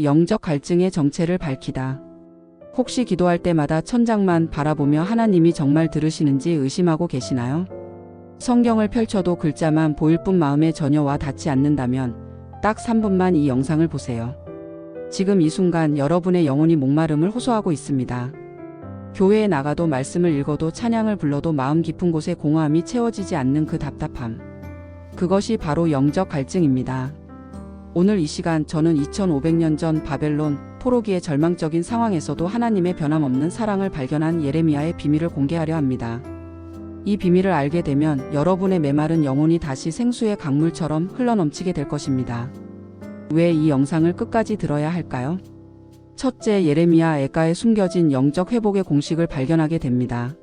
영적 갈증의 정체를 밝히다. 혹시 기도할 때마다 천장만 바라보며 하나님이 정말 들으시는지 의심하고 계시나요? 성경을 펼쳐도 글자만 보일 뿐 마음에 전혀 와 닿지 않는다면 딱 3분만 이 영상을 보세요. 지금 이 순간 여러분의 영혼이 목마름을 호소하고 있습니다. 교회에 나가도 말씀을 읽어도 찬양을 불러도 마음 깊은 곳에 공허함이 채워지지 않는 그 답답함. 그것이 바로 영적 갈증입니다. 오늘 이 시간 저는 2500년 전 바벨론 포로기의 절망적인 상황에서도 하나님의 변함없는 사랑을 발견한 예레미야의 비밀을 공개하려 합니다. 이 비밀을 알게 되면 여러분의 메마른 영혼이 다시 생수의 강물처럼 흘러넘치게 될 것입니다. 왜 이 영상을 끝까지 들어야 할까요? 첫째, 예레미야 애가에 숨겨진 영적 회복의 공식을 발견하게 됩니다.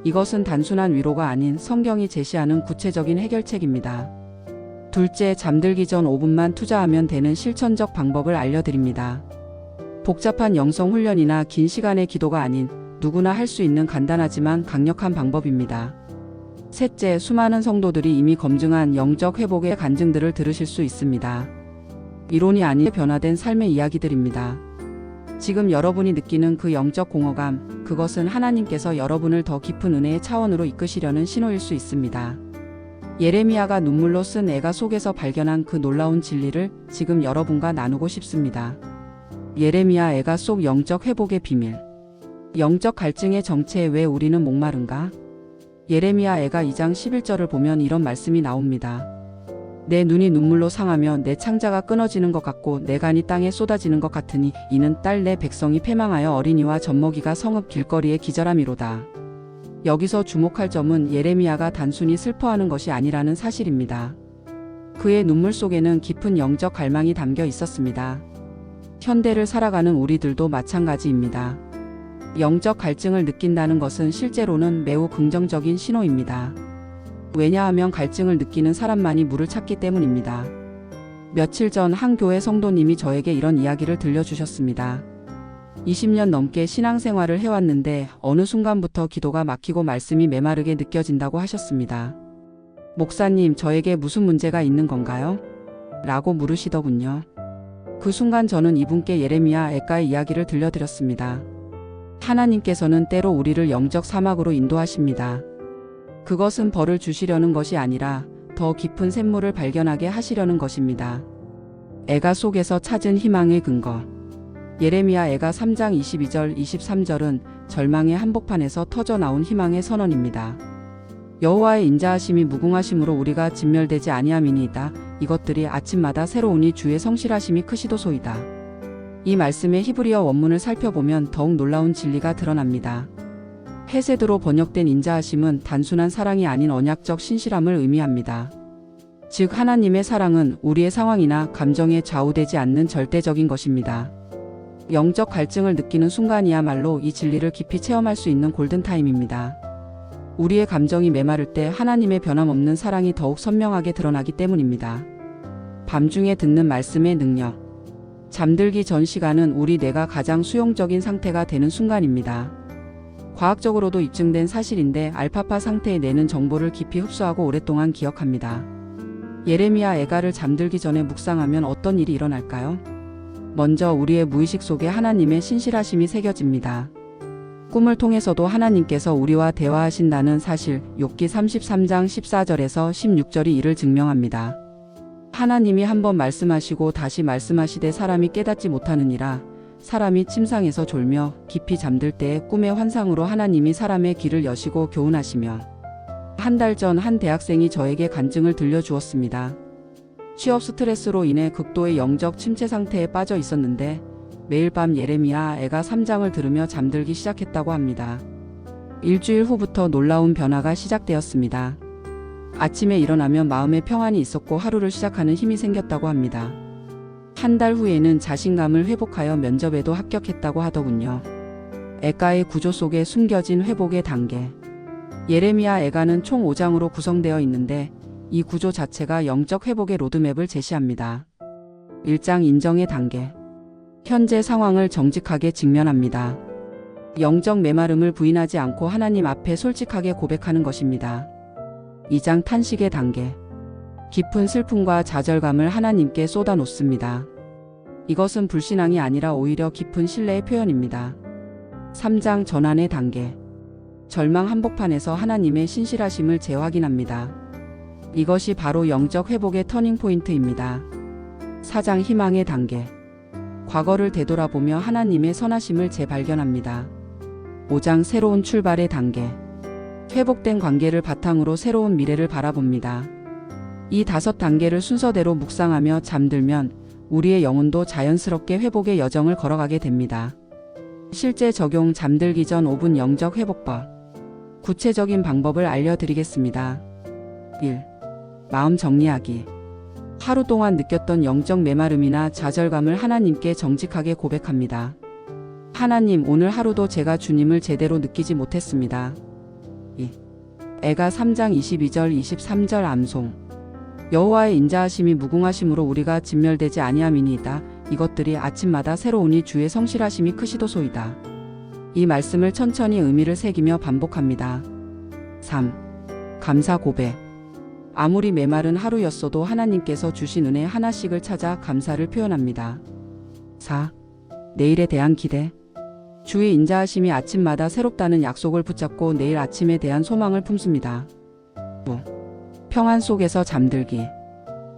이것은 단순한 위로가 아닌 성경이 제시하는 구체적인 해결책입니다. 둘째, 잠들기 전 5분만 투자하면 되는 실천적 방법을 알려드립니다. 복잡한 영성 훈련이나 긴 시간의 기도가 아닌 누구나 할 수 있는 간단하지만 강력한 방법입니다. 셋째, 수많은 성도들이 이미 검증한 영적 회복의 간증들을 들으실 수 있습니다. 이론이 아닌 변화된 삶의 이야기들입니다. 지금 여러분이 느끼는 그 영적 공허감, 그것은 하나님께서 여러분을 더 깊은 은혜의 차원으로 이끄시려는 신호일 수 있습니다. 예레미야가 눈물로 쓴 애가 속에서 발견한 그 놀라운 진리를 지금 여러분과 나누고 싶습니다. 예레미야 애가 속 영적 회복의 비밀. 영적 갈증의 정체에 왜 우리는 목마른가? 예레미야 애가 2장 11절을 보면 이런 말씀이 나옵니다. 내 눈이 눈물로 상하며 내 창자가 끊어지는 것 같고 내 간이 땅에 쏟아지는 것 같으니 이는 딸 내 백성이 패망하여 어린이와 젖먹이가 성읍 길거리에 기절함이로다. 여기서 주목할 점은 예레미야가 단순히 슬퍼하는 것이 아니라는 사실입니다. 그의 눈물 속에는 깊은 영적 갈망이 담겨 있었습니다. 현대를 살아가는 우리들도 마찬가지입니다. 영적 갈증을 느낀다는 것은 실제로는 매우 긍정적인 신호입니다. 왜냐하면 갈증을 느끼는 사람만이 물을 찾기 때문입니다. 며칠 전 한 교회 성도님이 저에게 이런 이야기를 들려주셨습니다. 20년 넘게 신앙생활을 해왔는데 어느 순간부터 기도가 막히고 말씀이 메마르게 느껴진다고 하셨습니다. 목사님, 저에게 무슨 문제가 있는 건가요? 라고 물으시더군요. 그 순간 저는 이분께 예레미야 애가의 이야기를 들려드렸습니다. 하나님께서는 때로 우리를 영적 사막으로 인도하십니다. 그것은 벌을 주시려는 것이 아니라 더 깊은 샘물을 발견하게 하시려는 것입니다. 애가 속에서 찾은 희망의 근거. 예레미야 애가 3장 22절 23절은 절망의 한복판에서 터져 나온 희망의 선언입니다. 여호와의 인자하심이 무궁하심으로 우리가 진멸되지 아니함이니이다. 이것들이 아침마다 새로우니 주의 성실하심이 크시도소이다. 이 말씀의 히브리어 원문을 살펴보면 더욱 놀라운 진리가 드러납니다. 헤세드로 번역된 인자하심은 단순한 사랑이 아닌 언약적 신실함을 의미합니다. 즉 하나님의 사랑은 우리의 상황이나 감정에 좌우되지 않는 절대적인 것입니다. 영적 갈증을 느끼는 순간이야말로 이 진리를 깊이 체험할 수 있는 골든타임입니다. 우리의 감정이 메마를 때 하나님의 변함없는 사랑이 더욱 선명하게 드러나기 때문입니다. 밤중에 듣는 말씀의 능력. 잠들기 전 시간은 우리 뇌가 가장 수용적인 상태가 되는 순간입니다. 과학적으로도 입증된 사실인데 알파파 상태의 뇌는 정보를 깊이 흡수하고 오랫동안 기억합니다. 예레미야 애가를 잠들기 전에 묵상하면 어떤 일이 일어날까요? 먼저 우리의 무의식 속에 하나님의 신실하심이 새겨집니다. 꿈을 통해서도 하나님께서 우리와 대화하신다는 사실, 욥기 33장 14절에서 16절이 이를 증명합니다. 하나님이 한번 말씀하시고 다시 말씀하시되 사람이 깨닫지 못하느니라. 사람이 침상에서 졸며 깊이 잠들 때의 꿈의 환상으로 하나님이 사람의 귀를 여시고 교훈하시며. 한 달 전 한 대학생이 저에게 간증을 들려주었습니다. 취업 스트레스로 인해 극도의 영적 침체 상태에 빠져 있었는데 매일 밤 예레미야 애가 3장을 들으며 잠들기 시작했다고 합니다. 일주일 후부터 놀라운 변화가 시작되었습니다. 아침에 일어나면 마음에 평안이 있었고 하루를 시작하는 힘이 생겼다고 합니다. 한 달 후에는 자신감을 회복하여 면접에도 합격했다고 하더군요. 애가의 구조 속에 숨겨진 회복의 단계. 예레미야 애가는 총 5장으로 구성되어 있는데 이 구조 자체가 영적 회복의 로드맵을 제시합니다. 1장 인정의 단계. 현재 상황을 정직하게 직면합니다. 영적 메마름을 부인하지 않고 하나님 앞에 솔직하게 고백하는 것입니다. 2장 탄식의 단계. 깊은 슬픔과 좌절감을 하나님께 쏟아놓습니다. 이것은 불신앙이 아니라 오히려 깊은 신뢰의 표현입니다. 3장 전환의 단계. 절망 한복판에서 하나님의 신실하심을 재확인합니다. 이것이 바로 영적 회복의 터닝포인트입니다. 4장 희망의 단계. 과거를 되돌아보며 하나님의 선하심을 재발견합니다. 5장 새로운 출발의 단계. 회복된 관계를 바탕으로 새로운 미래를 바라봅니다. 이 5단계를 순서대로 묵상하며 잠들면 우리의 영혼도 자연스럽게 회복의 여정을 걸어가게 됩니다. 실제 적용 잠들기 전 5분 영적 회복법. 구체적인 방법을 알려드리겠습니다. 1. 마음 정리하기. 하루 동안 느꼈던 영적 메마름이나 좌절감을 하나님께 정직하게 고백합니다. 하나님, 오늘 하루도 제가 주님을 제대로 느끼지 못했습니다. 2. 애가 3장 22절 23절 암송. 여호와의 인자하심이 무궁하심으로 우리가 진멸되지 아니함이니이다. 이것들이 아침마다 새로우니 주의 성실하심이 크시도소이다. 이 말씀을 천천히 의미를 새기며 반복합니다. 3. 감사 고백. 아무리 메마른 하루였어도 하나님께서 주신 은혜 하나씩을 찾아 감사를 표현합니다. 4. 내일에 대한 기대. 주의 인자하심이 아침마다 새롭다는 약속을 붙잡고 내일 아침에 대한 소망을 품습니다. 5. 평안 속에서 잠들기.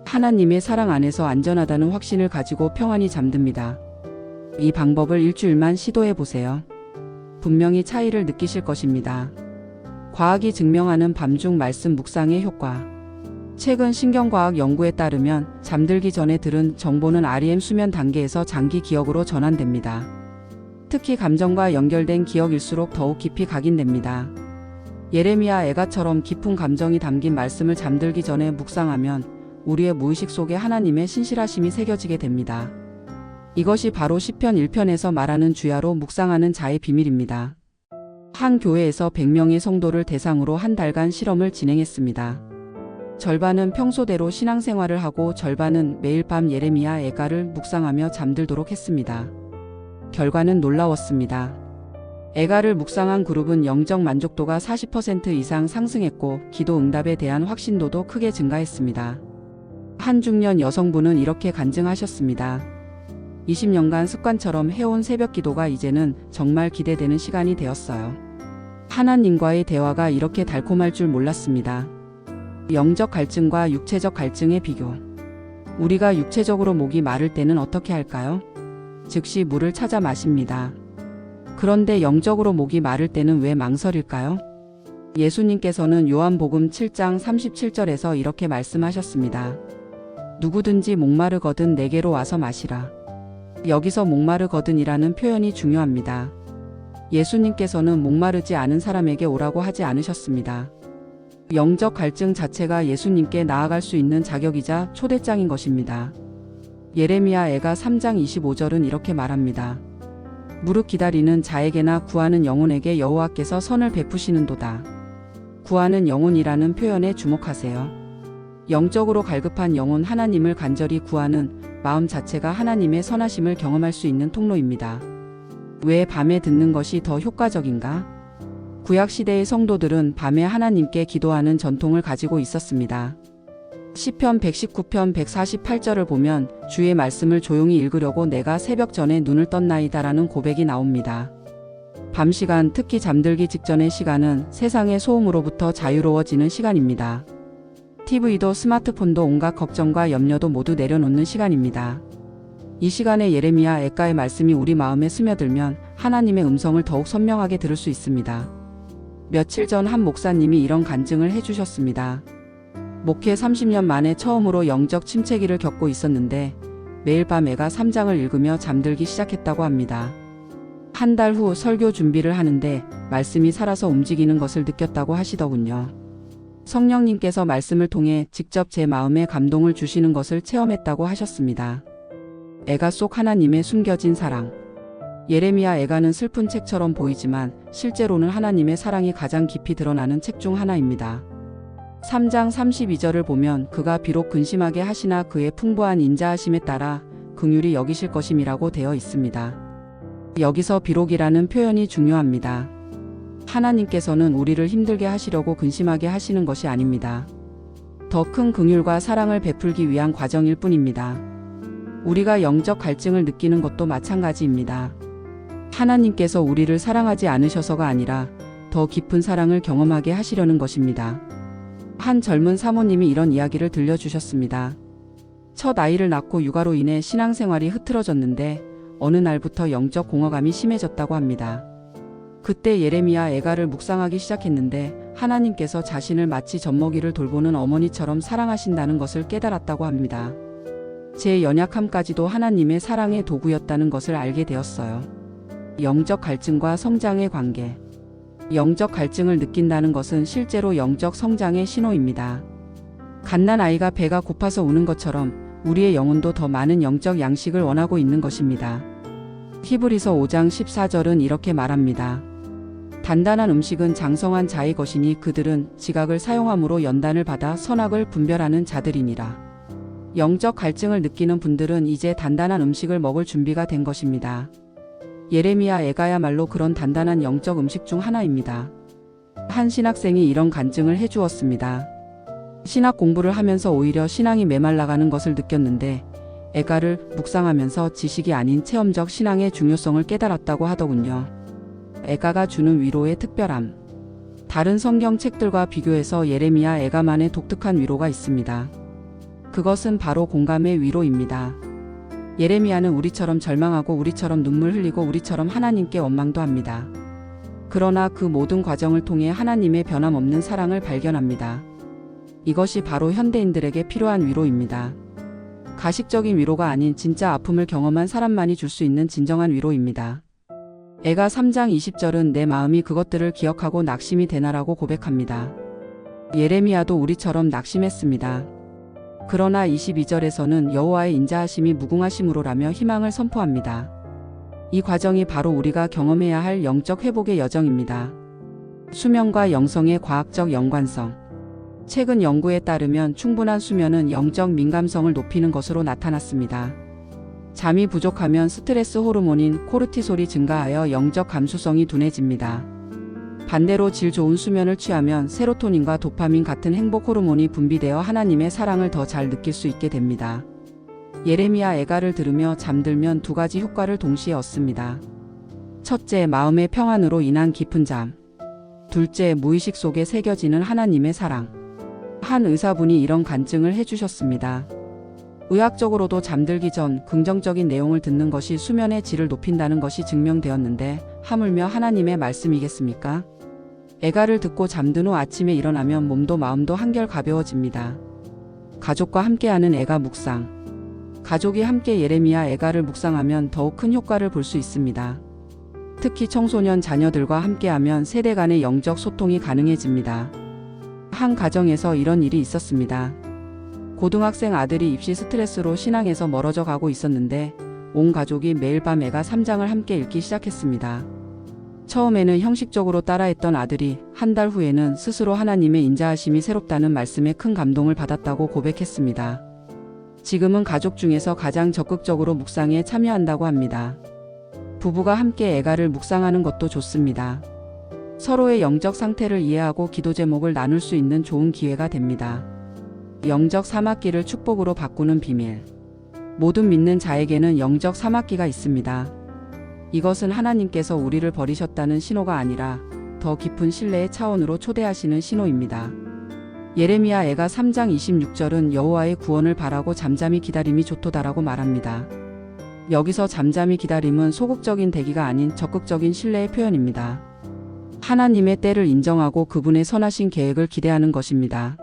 하나님의 사랑 안에서 안전하다는 확신을 가지고 평안히 잠듭니다. 이 방법을 일주일만 시도해 보세요. 분명히 차이를 느끼실 것입니다. 과학이 증명하는 밤중 말씀 묵상의 효과. 최근 신경과학 연구에 따르면 잠들기 전에 들은 정보는 REM 수면 단계에서 장기 기억으로 전환됩니다. 특히 감정과 연결된 기억일수록 더욱 깊이 각인됩니다. 예레미야 애가처럼 깊은 감정이 담긴 말씀을 잠들기 전에 묵상하면 우리의 무의식 속에 하나님의 신실하심이 새겨지게 됩니다. 이것이 바로 시편 1편에서 말하는 주야로 묵상하는 자의 비밀입니다. 한 교회에서 100명의 성도를 대상으로 한 달간 실험을 진행했습니다. 절반은 평소대로 신앙생활을 하고 절반은 매일 밤 예레미야 애가를 묵상하며 잠들도록 했습니다. 결과는 놀라웠습니다. 애가를 묵상한 그룹은 영적 만족도가 40% 이상 상승했고 기도 응답에 대한 확신도도 크게 증가했습니다. 한 중년 여성분은 이렇게 간증하셨습니다. 20년간 습관처럼 해온 새벽 기도가 이제는 정말 기대되는 시간이 되었어요. 하나님과의 대화가 이렇게 달콤할 줄 몰랐습니다. 영적 갈증과 육체적 갈증의 비교. 우리가 육체적으로 목이 마를 때는 어떻게 할까요? 즉시 물을 찾아 마십니다. 그런데 영적으로 목이 마를 때는 왜 망설일까요? 예수님께서는 요한복음 7장 37절에서 이렇게 말씀하셨습니다. 누구든지 목마르거든 내게로 와서 마시라. 여기서 목마르거든이라는 표현이 중요합니다. 예수님께서는 목마르지 않은 사람에게 오라고 하지 않으셨습니다. 영적 갈증 자체가 예수님께 나아갈 수 있는 자격이자 초대장인 것입니다. 예레미야 애가 3장 25절은 이렇게 말합니다. 무릇 기다리는 자에게나 구하는 영혼에게 여호와께서 선을 베푸시는도다. 구하는 영혼이라는 표현에 주목하세요. 영적으로 갈급한 영혼, 하나님을 간절히 구하는 마음 자체가 하나님의 선하심을 경험할 수 있는 통로입니다. 왜 밤에 듣는 것이 더 효과적인가? 구약시대의 성도들은 밤에 하나님께 기도하는 전통을 가지고 있었습니다. 시편 119편 148절을 보면 주의 말씀을 조용히 읽으려고 내가 새벽 전에 눈을 떴나이다라는 고백이 나옵니다. 밤 시간, 특히 잠들기 직전의 시간은 세상의 소음으로부터 자유로워지는 시간입니다. TV도 스마트폰도 온갖 걱정과 염려도 모두 내려놓는 시간입니다. 이 시간에 예레미야 애가의 말씀이 우리 마음에 스며들면 하나님의 음성을 더욱 선명하게 들을 수 있습니다. 며칠 전 한 목사님이 이런 간증을 해주셨습니다. 목회 30년 만에 처음으로 영적 침체기를 겪고 있었는데 매일 밤 애가 3장을 읽으며 잠들기 시작했다고 합니다. 한 달 후 설교 준비를 하는데 말씀이 살아서 움직이는 것을 느꼈다고 하시더군요. 성령님께서 말씀을 통해 직접 제 마음에 감동을 주시는 것을 체험했다고 하셨습니다. 애가 속 하나님의 숨겨진 사랑. 예레미야 애가는 슬픈 책처럼 보이지만 실제로는 하나님의 사랑이 가장 깊이 드러나는 책 중 하나입니다. 3장 32절을 보면 그가 비록 근심하게 하시나 그의 풍부한 인자하심에 따라 긍휼히 여기실 것임이라고 되어 있습니다. 여기서 비록이라는 표현이 중요합니다. 하나님께서는 우리를 힘들게 하시려고 근심하게 하시는 것이 아닙니다. 더 큰 긍휼과 사랑을 베풀기 위한 과정일 뿐입니다. 우리가 영적 갈증을 느끼는 것도 마찬가지입니다. 하나님께서 우리를 사랑하지 않으셔서가 아니라 더 깊은 사랑을 경험하게 하시려는 것입니다. 한 젊은 사모님이 이런 이야기를 들려주셨습니다. 첫 아이를 낳고 육아로 인해 신앙생활이 흐트러졌는데 어느 날부터 영적 공허감이 심해졌다고 합니다. 그때 예레미야 애가를 묵상하기 시작했는데 하나님께서 자신을 마치 젖먹이를 돌보는 어머니처럼 사랑하신다는 것을 깨달았다고 합니다. 제 연약함까지도 하나님의 사랑의 도구였다는 것을 알게 되었어요. 영적 갈증과 성장의 관계. 영적 갈증을 느낀다는 것은 실제로 영적 성장의 신호입니다. 갓난 아이가 배가 고파서 우는 것처럼 우리의 영혼도 더 많은 영적 양식을 원하고 있는 것입니다. 히브리서 5장 14절은 이렇게 말합니다. 단단한 음식은 장성한 자의 것이니 그들은 지각을 사용함으로 연단을 받아 선악을 분별하는 자들이니라. 영적 갈증을 느끼는 분들은 이제 단단한 음식을 먹을 준비가 된 것입니다. 예레미야 애가야말로 그런 단단한 영적 음식 중 하나입니다. 한 신학생이 이런 간증을 해주었습니다. 신학 공부를 하면서 오히려 신앙이 메말라가는 것을 느꼈는데 애가를 묵상하면서 지식이 아닌 체험적 신앙의 중요성을 깨달았다고 하더군요. 애가가 주는 위로의 특별함. 다른 성경 책들과 비교해서 예레미야 애가만의 독특한 위로가 있습니다. 그것은 바로 공감의 위로입니다. 예레미야는 우리처럼 절망하고 우리처럼 눈물 흘리고 우리처럼 하나님께 원망도 합니다. 그러나 그 모든 과정을 통해 하나님의 변함없는 사랑을 발견합니다. 이것이 바로 현대인들에게 필요한 위로입니다. 가식적인 위로가 아닌 진짜 아픔을 경험한 사람만이 줄 수 있는 진정한 위로입니다. 애가 3장 20절은 내 마음이 그것들을 기억하고 낙심이 되나라고 고백합니다. 예레미야도 우리처럼 낙심했습니다. 그러나 22절에서는 여호와의 인자하심이 무궁하심으로라며 희망을 선포합니다. 이 과정이 바로 우리가 경험해야 할 영적 회복의 여정입니다. 수면과 영성의 과학적 연관성. 최근 연구에 따르면 충분한 수면은 영적 민감성을 높이는 것으로 나타났습니다. 잠이 부족하면 스트레스 호르몬인 코르티솔이 증가하여 영적 감수성이 둔해집니다. 반대로 질 좋은 수면을 취하면 세로토닌과 도파민 같은 행복 호르몬이 분비되어 하나님의 사랑을 더 잘 느낄 수 있게 됩니다. 예레미야 애가를 들으며 잠들면 두 가지 효과를 동시에 얻습니다. 첫째, 마음의 평안으로 인한 깊은 잠. 둘째, 무의식 속에 새겨지는 하나님의 사랑. 한 의사분이 이런 간증을 해주셨습니다. 의학적으로도 잠들기 전 긍정적인 내용을 듣는 것이 수면의 질을 높인다는 것이 증명되었는데 하물며 하나님의 말씀이겠습니까? 애가를 듣고 잠든 후 아침에 일어나면 몸도 마음도 한결 가벼워집니다. 가족과 함께하는 애가 묵상. 가족이 함께 예레미야 애가를 묵상하면 더욱 큰 효과를 볼 수 있습니다. 특히 청소년 자녀들과 함께하면 세대 간의 영적 소통이 가능해집니다. 한 가정에서 이런 일이 있었습니다. 고등학생 아들이 입시 스트레스로 신앙에서 멀어져 가고 있었는데 온 가족이 매일 밤 애가 3장을 함께 읽기 시작했습니다. 처음에는 형식적으로 따라했던 아들이 한 달 후에는 스스로 하나님의 인자하심이 새롭다는 말씀에 큰 감동을 받았다고 고백했습니다. 지금은 가족 중에서 가장 적극적으로 묵상에 참여한다고 합니다. 부부가 함께 애가를 묵상하는 것도 좋습니다. 서로의 영적 상태를 이해하고 기도 제목을 나눌 수 있는 좋은 기회가 됩니다. 영적 사막기를 축복으로 바꾸는 비밀. 모든 믿는 자에게는 영적 사막기가 있습니다. 이것은 하나님께서 우리를 버리셨다는 신호가 아니라 더 깊은 신뢰의 차원으로 초대하시는 신호입니다. 예레미야 애가 3장 26절은 여호와의 구원을 바라고 잠잠히 기다림이 좋도다라고 말합니다. 여기서 잠잠히 기다림은 소극적인 대기가 아닌 적극적인 신뢰의 표현입니다. 하나님의 때를 인정하고 그분의 선하신 계획을 기대하는 것입니다.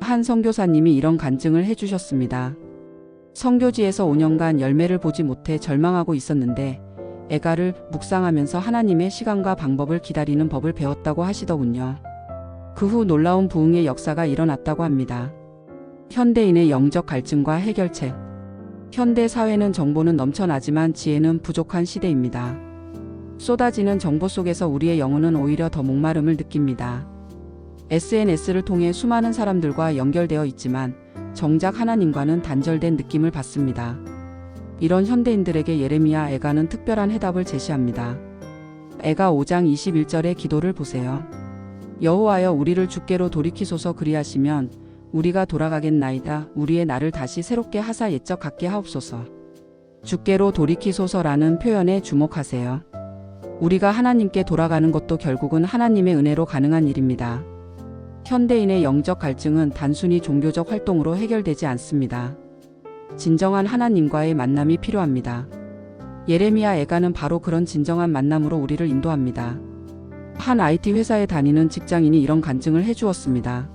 한 선교사님이 이런 간증을 해주셨습니다. 선교지에서 5년간 열매를 보지 못해 절망하고 있었는데 애가를 묵상하면서 하나님의 시간과 방법을 기다리는 법을 배웠다고 하시더군요. 그 후 놀라운 부흥의 역사가 일어났다고 합니다. 현대인의 영적 갈증과 해결책. 현대 사회는 정보는 넘쳐나지만 지혜는 부족한 시대입니다. 쏟아지는 정보 속에서 우리의 영혼은 오히려 더 목마름을 느낍니다. SNS를 통해 수많은 사람들과 연결되어 있지만 정작 하나님과는 단절된 느낌을 받습니다. 이런 현대인들에게 예레미야 애가는 특별한 해답을 제시합니다. 애가 5장 21절의 기도를 보세요. 여호와여 우리를 주께로 돌이키소서 그리하시면 우리가 돌아가겠나이다. 우리의 날을 다시 새롭게 하사 옛적 같게 하옵소서. 주께로 돌이키소서라는 표현에 주목하세요. 우리가 하나님께 돌아가는 것도 결국은 하나님의 은혜로 가능한 일입니다. 현대인의 영적 갈증은 단순히 종교적 활동으로 해결되지 않습니다. 진정한 하나님과의 만남이 필요합니다. 예레미야 애가는 바로 그런 진정한 만남으로 우리를 인도합니다. 한 IT 회사에 다니는 직장인이 이런 간증을 해주었습니다.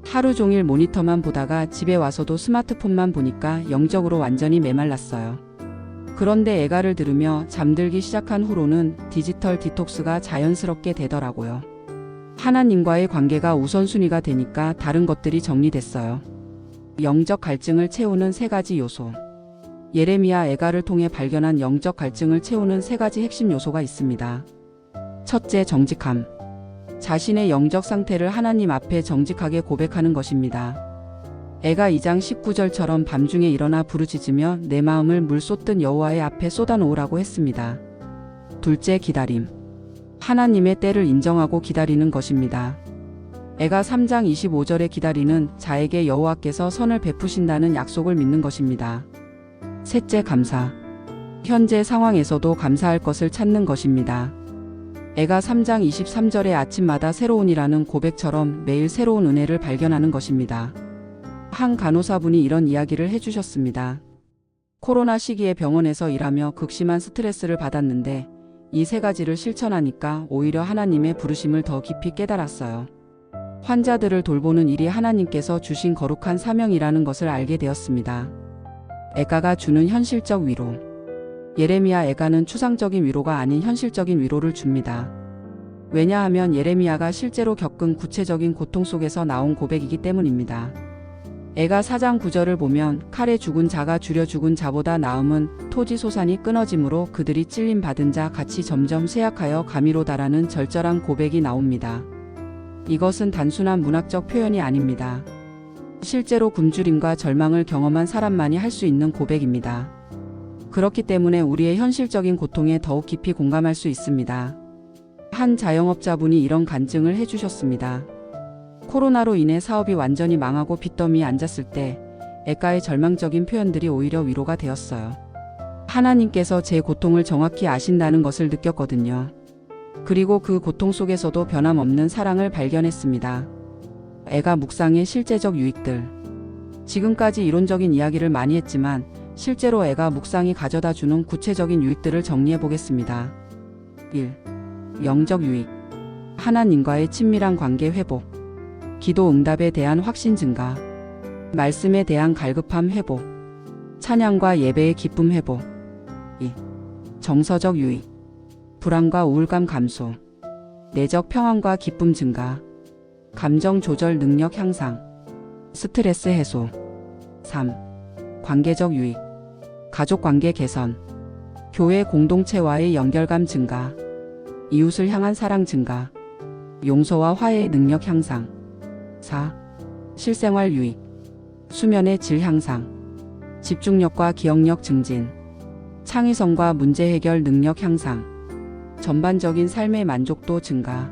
하루 종일 모니터만 보다가 집에 와서도 스마트폰만 보니까 영적으로 완전히 메말랐어요. 그런데 애가를 들으며 잠들기 시작한 후로는 디지털 디톡스가 자연스럽게 되더라고요. 하나님과의 관계가 우선순위가 되니까 다른 것들이 정리됐어요. 영적 갈증을 채우는 3가지 요소. 예레미야 애가를 통해 발견한 영적 갈증을 채우는 3가지 핵심 요소가 있습니다. 첫째, 정직함. 자신의 영적 상태를 하나님 앞에 정직하게 고백하는 것입니다. 애가 2장 19절처럼 밤중에 일어나 부르짖으며 내 마음을 물 쏟듯 여호와의 앞에 쏟아놓으라고 했습니다. 둘째, 기다림. 하나님의 때를 인정하고 기다리는 것입니다. 애가 3장 25절에 기다리는 자에게 여호와께서 선을 베푸신다는 약속을 믿는 것입니다. 셋째, 감사. 현재 상황에서도 감사할 것을 찾는 것입니다. 애가 3장 23절에 아침마다 새로운이라는 고백처럼 매일 새로운 은혜를 발견하는 것입니다. 한 간호사분이 이런 이야기를 해주셨습니다. 코로나 시기에 병원에서 일하며 극심한 스트레스를 받았는데 이 3가지를 실천하니까 오히려 하나님의 부르심을 더 깊이 깨달았어요. 환자들을 돌보는 일이 하나님께서 주신 거룩한 사명이라는 것을 알게 되었습니다. 애가가 주는 현실적 위로. 예레미야 애가는 추상적인 위로가 아닌 현실적인 위로를 줍니다. 왜냐하면 예레미야가 실제로 겪은 구체적인 고통 속에서 나온 고백이기 때문입니다. 애가 4장 9절을 보면 칼에 죽은 자가 주려 죽은 자보다 나음은 토지 소산이 끊어짐으로 그들이 찔림 받은 자 같이 점점 쇠약하여 가미로다라는 절절한 고백이 나옵니다. 이것은 단순한 문학적 표현이 아닙니다. 실제로 굶주림과 절망을 경험한 사람만이 할 수 있는 고백입니다. 그렇기 때문에 우리의 현실적인 고통에 더욱 깊이 공감할 수 있습니다. 한 자영업자분이 이런 간증을 해주셨습니다. 코로나로 인해 사업이 완전히 망하고 빚더미에 앉았을 때 애가의 절망적인 표현들이 오히려 위로가 되었어요. 하나님께서 제 고통을 정확히 아신다는 것을 느꼈거든요. 그리고 그 고통 속에서도 변함없는 사랑을 발견했습니다. 애가 묵상의 실제적 유익들. 지금까지 이론적인 이야기를 많이 했지만 실제로 애가 묵상이 가져다주는 구체적인 유익들을 정리해 보겠습니다. 1. 영적 유익. 하나님과의 친밀한 관계 회복. 기도 응답에 대한 확신 증가. 말씀에 대한 갈급함 회복. 찬양과 예배의 기쁨 회복. 2. 정서적 유익. 불안과 우울감 감소. 내적 평안과 기쁨 증가. 감정 조절 능력 향상. 스트레스 해소. 3. 관계적 유익. 가족 관계 개선. 교회 공동체와의 연결감 증가. 이웃을 향한 사랑 증가. 용서와 화해의 능력 향상. 4. 실생활 유익. 수면의 질 향상. 집중력과 기억력 증진. 창의성과 문제 해결 능력 향상. 전반적인 삶의 만족도 증가.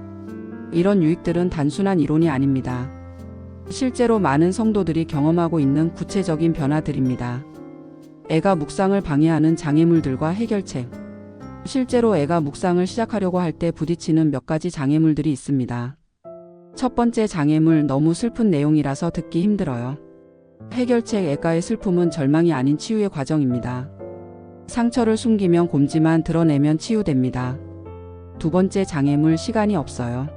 이런 유익들은 단순한 이론이 아닙니다. 실제로 많은 성도들이 경험하고 있는 구체적인 변화들입니다. 애가 묵상을 방해하는 장애물들과 해결책. 실제로 애가 묵상을 시작하려고 할 때 부딪히는 몇 가지 장애물들이 있습니다. 첫 번째 장애물, 너무 슬픈 내용이라서 듣기 힘들어요. 해결책, 애가의 슬픔은 절망이 아닌 치유의 과정입니다. 상처를 숨기면 곰지만 드러내면 치유됩니다. 두 번째 장애물, 시간이 없어요.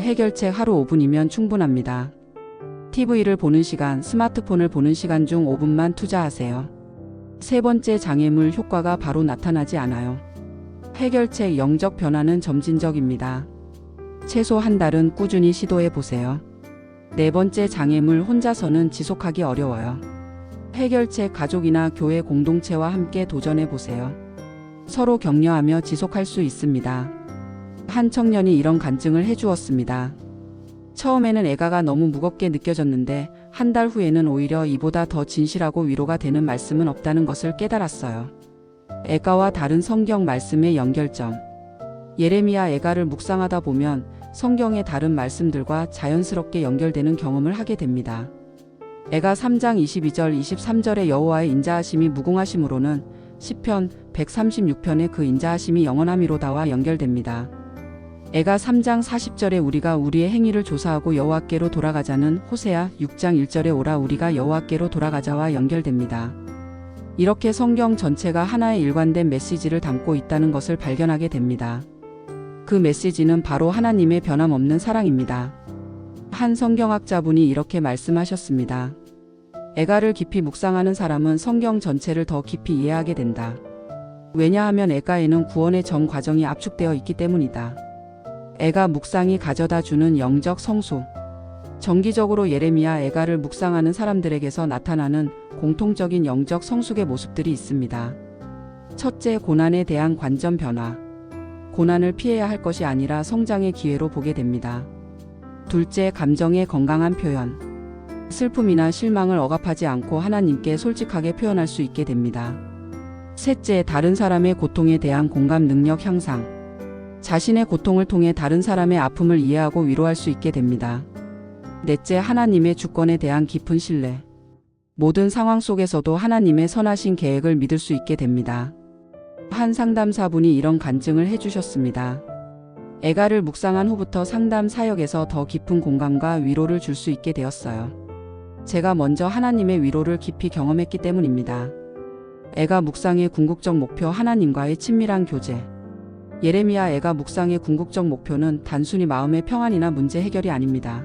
해결책, 하루 5분이면 충분합니다. TV를 보는 시간, 스마트폰을 보는 시간 중 5분만 투자하세요. 세 번째 장애물, 효과가 바로 나타나지 않아요. 해결책, 영적 변화는 점진적입니다. 최소 한 달은 꾸준히 시도해 보세요. 네 번째 장애물, 혼자서는 지속하기 어려워요. 해결책, 가족이나 교회 공동체와 함께 도전해 보세요. 서로 격려하며 지속할 수 있습니다. 한 청년이 이런 간증을 해주었습니다. 처음에는 애가가 너무 무겁게 느껴졌는데 한 달 후에는 오히려 이보다 더 진실하고 위로가 되는 말씀은 없다는 것을 깨달았어요. 애가와 다른 성경 말씀의 연결점. 예레미야 애가를 묵상하다 보면 성경의 다른 말씀들과 자연스럽게 연결되는 경험을 하게 됩니다. 애가 3장 22절 23절의 여호와의 인자하심이 무궁하심으로는 시편 136편의 그 인자하심이 영원함이로다와 연결됩니다. 애가 3장 40절에 우리가 우리의 행위를 조사하고 여호와께로 돌아가자는 호세아 6장 1절에 오라 우리가 여호와께로 돌아가자와 연결됩니다. 이렇게 성경 전체가 하나의 일관된 메시지를 담고 있다는 것을 발견하게 됩니다. 그 메시지는 바로 하나님의 변함없는 사랑입니다. 한 성경학자분이 이렇게 말씀하셨습니다. 애가를 깊이 묵상하는 사람은 성경 전체를 더 깊이 이해하게 된다. 왜냐하면 애가에는 구원의 전 과정이 압축되어 있기 때문이다. 애가 묵상이 가져다 주는 영적 성수. 정기적으로 예레미야 애가를 묵상하는 사람들에게서 나타나는 공통적인 영적 성숙의 모습들이 있습니다. 첫째, 고난에 대한 관점 변화. 고난을 피해야 할 것이 아니라 성장의 기회로 보게 됩니다. 둘째, 감정의 건강한 표현. 슬픔이나 실망을 억압하지 않고 하나님께 솔직하게 표현할 수 있게 됩니다. 셋째, 다른 사람의 고통에 대한 공감 능력 향상. 자신의 고통을 통해 다른 사람의 아픔을 이해하고 위로할 수 있게 됩니다. 넷째, 하나님의 주권에 대한 깊은 신뢰. 모든 상황 속에서도 하나님의 선하신 계획을 믿을 수 있게 됩니다. 한 상담사분이 이런 간증을 해주셨습니다. 애가를 묵상한 후부터 상담 사역에서 더 깊은 공감과 위로를 줄 수 있게 되었어요. 제가 먼저 하나님의 위로를 깊이 경험했기 때문입니다. 애가 묵상의 궁극적 목표, 하나님과의 친밀한 교제. 예레미야 애가 묵상의 궁극적 목표는 단순히 마음의 평안이나 문제 해결이 아닙니다.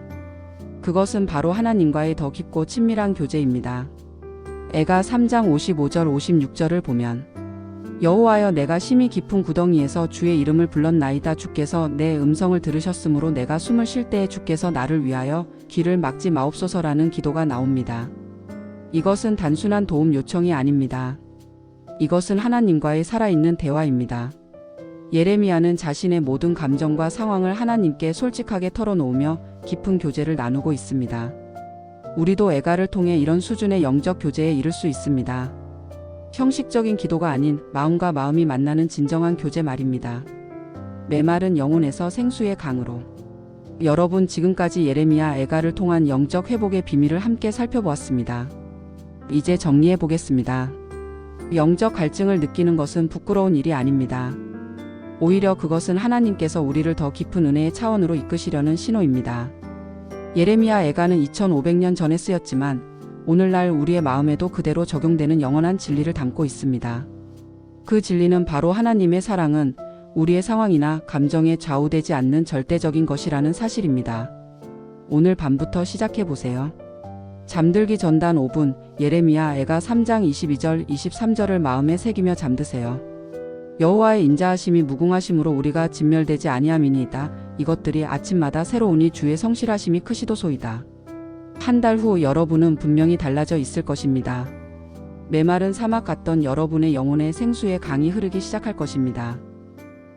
그것은 바로 하나님과의 더 깊고 친밀한 교제입니다. 애가 3장 55절 56절을 보면 여호와여 내가 심히 깊은 구덩이에서 주의 이름을 불렀나이다. 주께서 내 음성을 들으셨으므로 내가 숨을 쉴 때에 주께서 나를 위하여 길을 막지 마옵소서라는 기도가 나옵니다. 이것은 단순한 도움 요청이 아닙니다. 이것은 하나님과의 살아있는 대화입니다. 예레미야는 자신의 모든 감정과 상황을 하나님께 솔직하게 털어놓으며 깊은 교제를 나누고 있습니다. 우리도 애가를 통해 이런 수준의 영적 교제에 이를 수 있습니다. 형식적인 기도가 아닌 마음과 마음이 만나는 진정한 교제 말입니다. 메마른 영혼에서 생수의 강으로. 여러분, 지금까지 예레미야 애가를 통한 영적 회복의 비밀을 함께 살펴보았습니다. 이제 정리해 보겠습니다. 영적 갈증을 느끼는 것은 부끄러운 일이 아닙니다. 오히려 그것은 하나님께서 우리를 더 깊은 은혜의 차원으로 이끄시려는 신호입니다. 예레미야 애가는 2500년 전에 쓰였지만 오늘날 우리의 마음에도 그대로 적용되는 영원한 진리를 담고 있습니다. 그 진리는 바로 하나님의 사랑은 우리의 상황이나 감정에 좌우되지 않는 절대적인 것이라는 사실입니다. 오늘 밤부터 시작해 보세요. 잠들기 전단 5분, 예레미야 애가 3장 22절 23절을 마음에 새기며 잠드세요. 여호와의 인자하심이 무궁하심으로 우리가 진멸되지 아니함이니이다. 이것들이 아침마다 새로우니 주의 성실하심이 크시도소이다. 한 달 후 여러분은 분명히 달라져 있을 것입니다. 메마른 사막 같던 여러분의 영혼에 생수의 강이 흐르기 시작할 것입니다.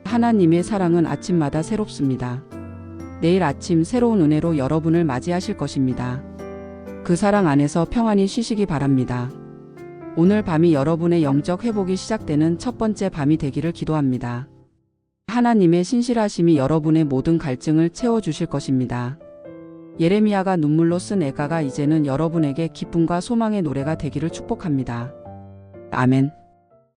하나님의 사랑은 아침마다 새롭습니다. 내일 아침 새로운 은혜로 여러분을 맞이하실 것입니다. 그 사랑 안에서 평안히 쉬시기 바랍니다. 오늘 밤이 여러분의 영적 회복이 시작되는 첫 번째 밤이 되기를 기도합니다. 하나님의 신실하심이 여러분의 모든 갈증을 채워주실 것입니다. 예레미야가 눈물로 쓴 애가가 이제는 여러분에게 기쁨과 소망의 노래가 되기를 축복합니다. 아멘.